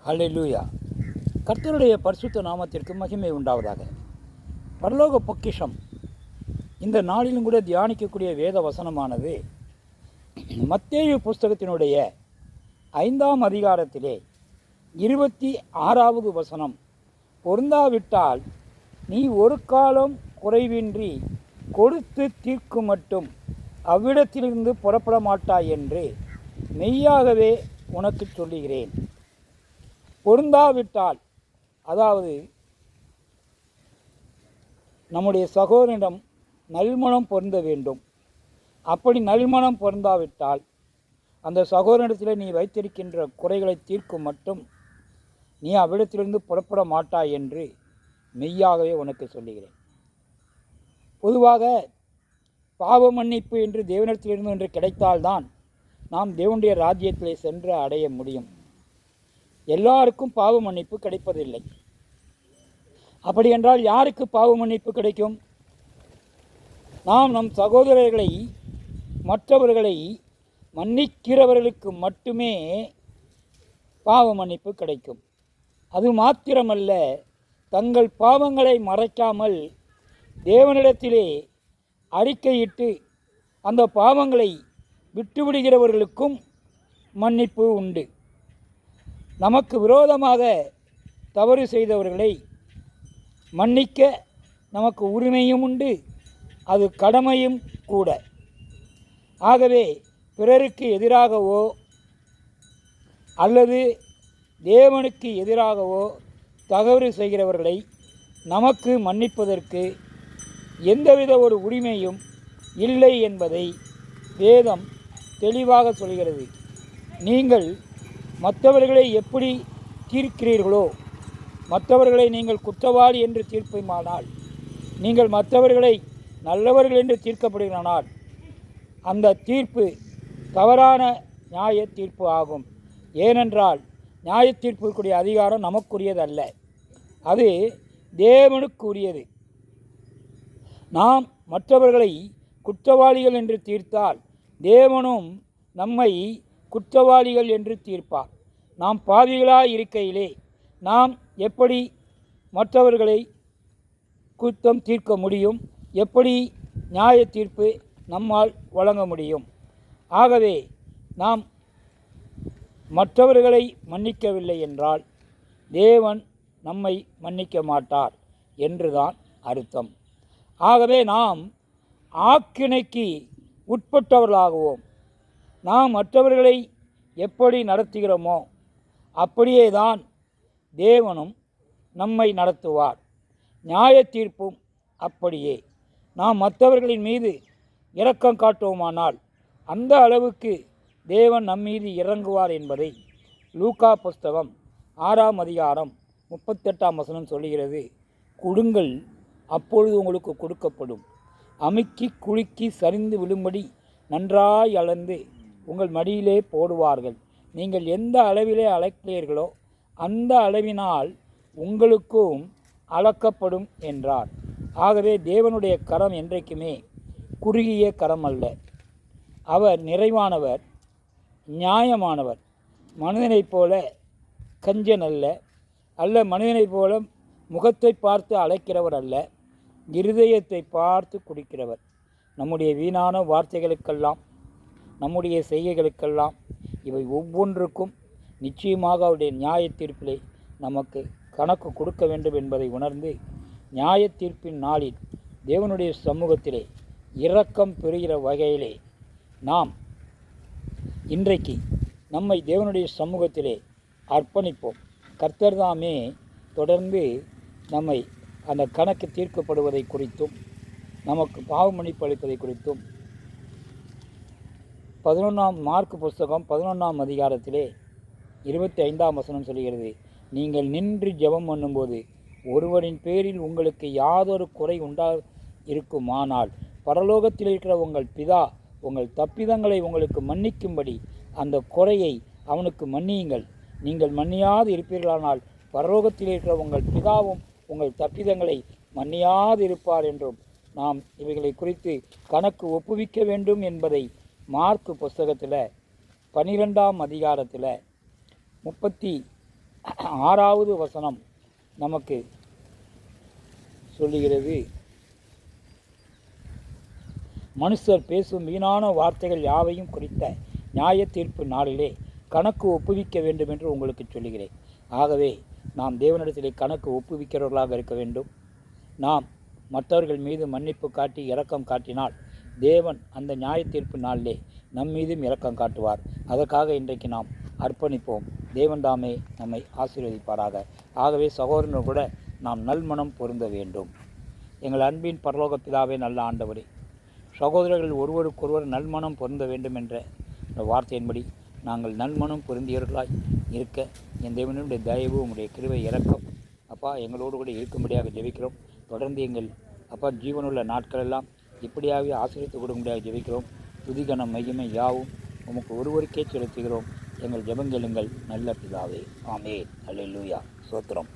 ஹல்லேலூயா. கர்த்தருடைய பரிசுத்த நாமத்திற்கு மகிமை உண்டாவதாக. பரலோக பொக்கிஷம் இந்த நாளிலும் கூட தியானிக்கக்கூடிய வேத வசனமானது மத்தேயு புஸ்தகத்தினுடைய 5ஆம் அதிகாரத்திலே 26வது வசனம். பொருந்தாவிட்டால் நீ ஒரு காலம் குறைவின்றி கொடுத்து தீர்க்கும் மட்டும் அவ்விடத்திலிருந்து புறப்பட மாட்டாய் என்று மெய்யாகவே உனக்கு சொல்லுகிறேன். பொருந்தாவிட்டால், அதாவது நம்முடைய சகோதரனிடம் நல்மணம் பொருந்த வேண்டும். அப்படி நல்மணம் பொருந்தாவிட்டால் அந்த சகோதரனிடத்தில் நீ வைத்திருக்கின்ற குறைகளை தீர்க்கும் மட்டும் நீ அவ்விடத்திலிருந்து புறப்பட மாட்டாய் என்று மெய்யாகவே உனக்கு சொல்லுகிறேன். பொதுவாக பாவ மன்னிப்பு என்று தேவனிடத்திலிருந்து ஒன்று கிடைத்தால்தான் நாம் தேவனுடைய ராஜ்யத்திலே சென்று அடைய முடியும். எல்லாருக்கும் பாவ மன்னிப்பு கிடைப்பதில்லை. அப்படி என்றால் யாருக்கு பாவ மன்னிப்பு கிடைக்கும்? நாம் நம் சகோதரர்களை, மற்றவர்களை மன்னிக்கிறவர்களுக்கு மட்டுமே பாவ மன்னிப்பு கிடைக்கும். அது மாத்திரமல்ல, தங்கள் பாவங்களை மறைக்காமல் தேவனிடத்திலே அறிக்கையிட்டு அந்த பாவங்களை விட்டுவிடுகிறவர்களுக்கும் மன்னிப்பு உண்டு. நமக்கு விரோதமாக தவறு செய்தவர்களை மன்னிக்க நமக்கு உரிமையும் உண்டு, அது கடமையும் கூட. ஆகவே பிறருக்கு எதிராகவோ அல்லது தேவனுக்கு எதிராகவோ தவறு செய்கிறவர்களை நமக்கு மன்னிப்பதற்கு எந்தவித ஒரு உரிமையும் இல்லை என்பதை வேதம் தெளிவாக சொல்கிறது. நீங்கள் மற்றவர்களை எப்படி தீர்க்கிறீர்களோ, மற்றவர்களை நீங்கள் குற்றவாளி என்று தீர்ப்புமானால், நீங்கள் மற்றவர்களை நல்லவர்கள் என்று தீர்க்கப்படுகிறானால் அந்த தீர்ப்பு தவறான நியாய தீர்ப்பு ஆகும். ஏனென்றால் நியாய தீர்ப்புக்குரிய அதிகாரம் நமக்குரியதல்ல, அது தேவனுக்குரியது. நாம் மற்றவர்களை குற்றவாளிகள் என்று தீர்த்தால் தேவனும் நம்மை குற்றவாளிகள் என்று தீர்ப்பார். நாம் பாவிகளாய் இருக்கையிலே நாம் எப்படி மற்றவர்களை குற்றம் தீர்க்க முடியும்? எப்படி நியாய தீர்ப்பு நம்மால் வழங்க முடியும்? ஆகவே நாம் மற்றவர்களை மன்னிக்கவில்லை என்றால் தேவன் நம்மை மன்னிக்க மாட்டார் என்றுதான் அர்த்தம். ஆகவே நாம் ஆக்கினைக்கு உட்பட்டவர்களாகுவோம். நாம் மற்றவர்களை எப்படி நடத்துகிறோமோ அப்படியே தான் தேவனும் நம்மை நடத்துவார். நியாய தீர்ப்பும் அப்படியே. நாம் மற்றவர்களின் மீது இரக்கம் காட்டுவோமானால் அந்த அளவுக்கு தேவன் நம்மீது இறங்குவார் என்பதை லூக்கா புஸ்தகம் 6ஆம் அதிகாரம் 38ஆம் வசனம் சொல்லுகிறது. கொடுங்கள், அப்பொழுது உங்களுக்கு கொடுக்கப்படும். அமுக்கி குலுக்கி சரிந்து விழும்படி நன்றாய் அளந்து உங்கள் மடியிலே போடுவார்கள். நீங்கள் எந்த அளவிலே அளக்கிறீர்களோ அந்த அளவினால் உங்களுக்கும் அளக்கப்படும் என்றார். ஆகவே தேவனுடைய கரம் என்றைக்குமே குறுகிய கரம் அல்ல. அவர் நிறைவானவர், நியாயமானவர். மனிதனைப் போல கஞ்சன் அல்ல மனிதனைப் போல முகத்தை பார்த்து அழைக்கிறவர் அல்ல, இருதயத்தை பார்த்து குடிக்கிறவர். நம்முடைய வீணான வார்த்தைகளுக்கெல்லாம், நம்முடைய செய்கைகளுக்கெல்லாம், இவை ஒவ்வொன்றுக்கும் நிச்சயமாக அவருடைய நியாய தீர்ப்பிலே நமக்கு கணக்கு கொடுக்க வேண்டும் என்பதை உணர்ந்து நியாய தீர்ப்பின் நாளில் தேவனுடைய சமூகத்திலே இரக்கம் பெறுகிற வகையிலே நாம் இன்றைக்கு நம்மை தேவனுடைய சமூகத்திலே அர்ப்பணிப்போம். கர்த்தர் தாமே தொடர்ந்து நம்மை அந்த கணக்கு தீர்க்கப்படுவதை குறித்தும் நமக்கு பாவ மன்னிப்பு அளிப்பதை குறித்தும் 11ஆம் மார்க் புஸ்தகம் 11ஆம் அதிகாரத்திலே 25ஆம் வசனம் சொல்கிறது. நீங்கள் நின்று ஜெபம் பண்ணும்போது ஒருவரின் பேரில் உங்களுக்கு யாதொரு குறை இருக்குமானால் பரலோகத்தில் இருக்கிற உங்கள் பிதா உங்கள் தப்பிதங்களை உங்களுக்கு மன்னிக்கும்படி அந்த குறையை அவனுக்கு மன்னியுங்கள். நீங்கள் மன்னியாது இருப்பீர்களானால் பரலோகத்தில் இருக்கிற உங்கள் பிதாவும் உங்கள் தப்பிதங்களை மன்னியாது இருப்பார் என்றும் நாம் இவைகளை குறித்து கணக்கு ஒப்புவிக்க வேண்டும் என்பதை மார்க் புஸ்தகத்தில் 12ஆம் அதிகாரத்தில் 6வது வசனம் நமக்கு சொல்லுகிறது, மனுஷர் பேசும் வீணான வார்த்தைகள் யாவையும் குறித்த நியாய தீர்ப்பு நாளிலே கணக்கு ஒப்புவிக்க வேண்டும் என்று உங்களுக்கு சொல்லுகிறேன். ஆகவே நாம் தேவனிடத்திலே கணக்கு ஒப்புவிக்கிறவர்களாக இருக்க வேண்டும். நாம் மற்றவர்கள் மீது மன்னிப்பு காட்டி இரக்கம் காட்டினால் தேவன் அந்த நியாய தீர்ப்பு நாளிலே நம் மீதும் இரக்கம் காட்டுவார். அதற்காக இன்றைக்கு நாம் அர்ப்பணிப்போம். தேவன் தாமே நம்மை ஆசீர்வதிப்பாராக. ஆகவே சகோதரனோடு கூட நாம் நல்மனம் பொருந்த வேண்டும். எங்கள் அன்பின் பரலோக பிதாவே, நல்ல ஆண்டவரே, சகோதரர்கள் ஒருவருக்கொருவர் நல்மனம் பொருந்த வேண்டும் என்ற வார்த்தையின்படி நாங்கள் நல்மனம் பொருந்தியவர்களாய் இருக்க என் தேவனுடைய தயவு, உம்முடைய கிருபை, இரக்கம் அப்பா எங்களோடு கூட இருக்கும்படியாக ஜெபிக்கிறோம். தொடர்ந்து எங்கள் அப்பா ஜீவனுள்ள நாட்களெல்லாம் இப்படியாகவே ஆசீர்வதித்து கொடுக்கும்படியாக ஜெபிக்கிறோம். துதிகனம் மகிமை யாவும் உமக்கு ஒருவருக்கே செலுத்துகிறோம். எங்கள் ஜெபங்கெளுங்கள் நல்ல பிதாவே. ஆமென். அல்லேலூயா. ஸ்தோத்திரம்.